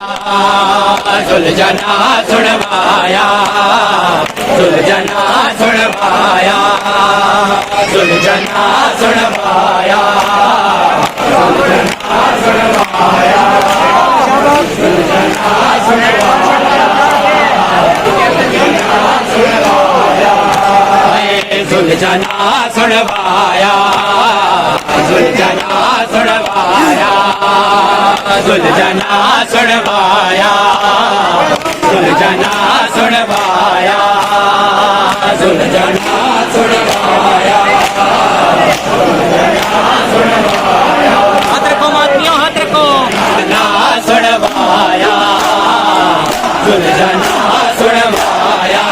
सुलझना सुनवाया, सुलझना सुनवाया, सुलझना सुनवाया, सुलझना सुनवाया, सुलझना सुनवाया, सुलझना सुनवाया, सुलझना सुनवाया, सुलझना सुनवाया, सुलझना सुनवाया, सुलझना सुनवाया, सुलझना सुनवाया, हाथ रखो मातियों, हाथ रखो, ना सुनवाया, सुलझना सुनवाया,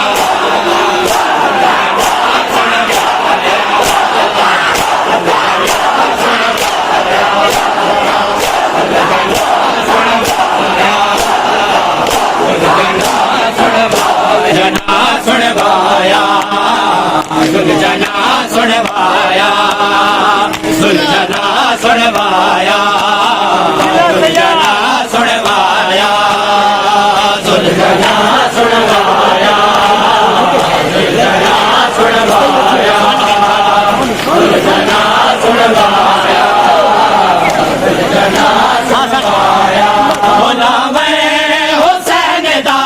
सुलझना सुनवाया, सुलझना सुनवाया, सुलझना सुनवाया, सुलझना सुनवाया, सुलझना सुनवाया, सुलझना सुनवाया, सुलझना सुनवाया, सुलझना सुनवाया, बोला मैं हुसैन दा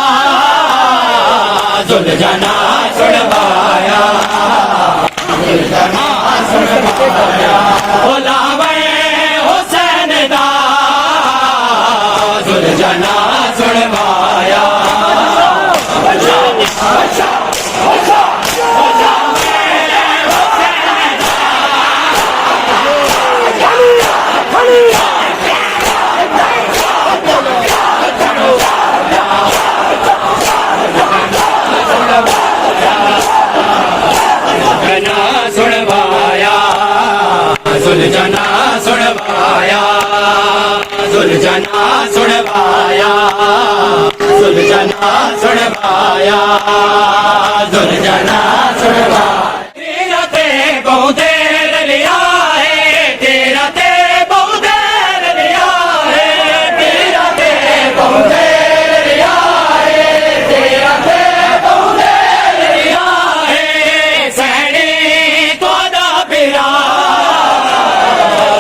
सुलझना सुनवाया, सुलझना सुनवाया, बोला मैं हुसैन दा सुलझना सुनवाया, सुलझना सुनवाया, सुलझना सुनवाया, सुलझना सुनवाया, सुलझना सुनवाया, तेरा ते बहुत देर लिया है, तेरा ते बहुत देर लिया है, तेरा ते बहुत देर लिया है, तेरा ते बहुत देर लिया है, सैनी तो दा पिरा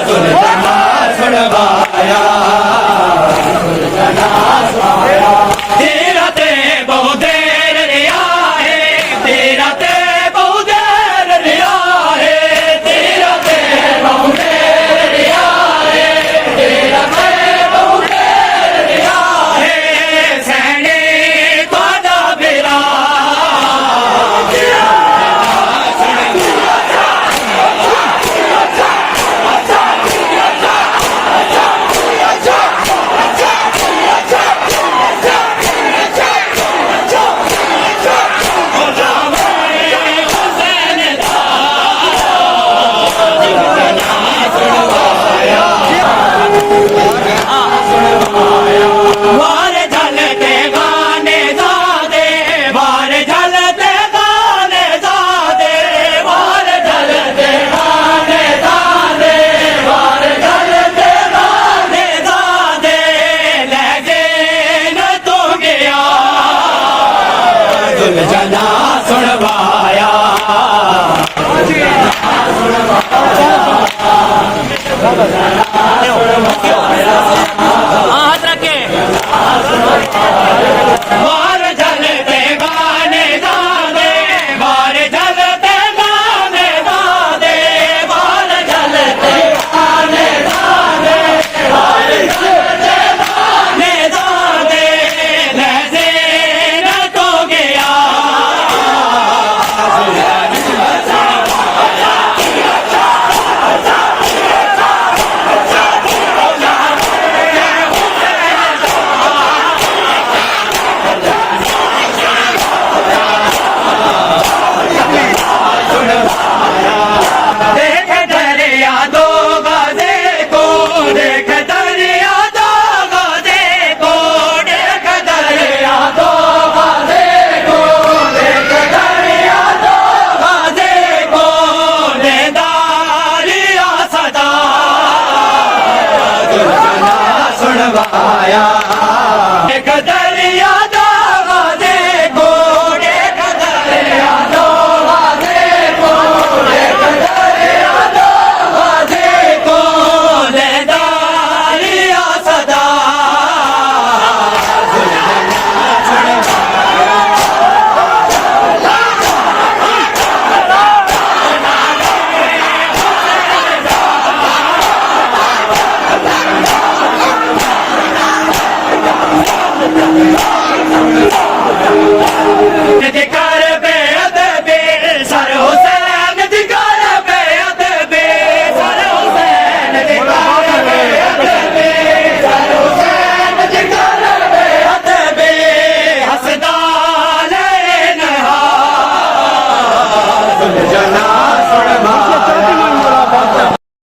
सुलझना सुनवाया, सुलझना सुनवाया, तेरा ते बहुत देर लिया है, तेरा ते बहुत देर लिया है, तेरा ते बहुत देर लिया है, तेरा ते बहुत देर लिया है, सैनी तो दा बिरा वार झलते गाने जादे, वार झलते गाने जादे, वार झलते गाने जादे, वार झलते गाने जादे, लहजे न तो गया सुलझना सुनवाया, हाथ रखे, वार झलते गाने जादे, वार झलते गाने जादे, वार झलते गाने जादे, वार झलते गाने जादे, लहजे न तो गया आया।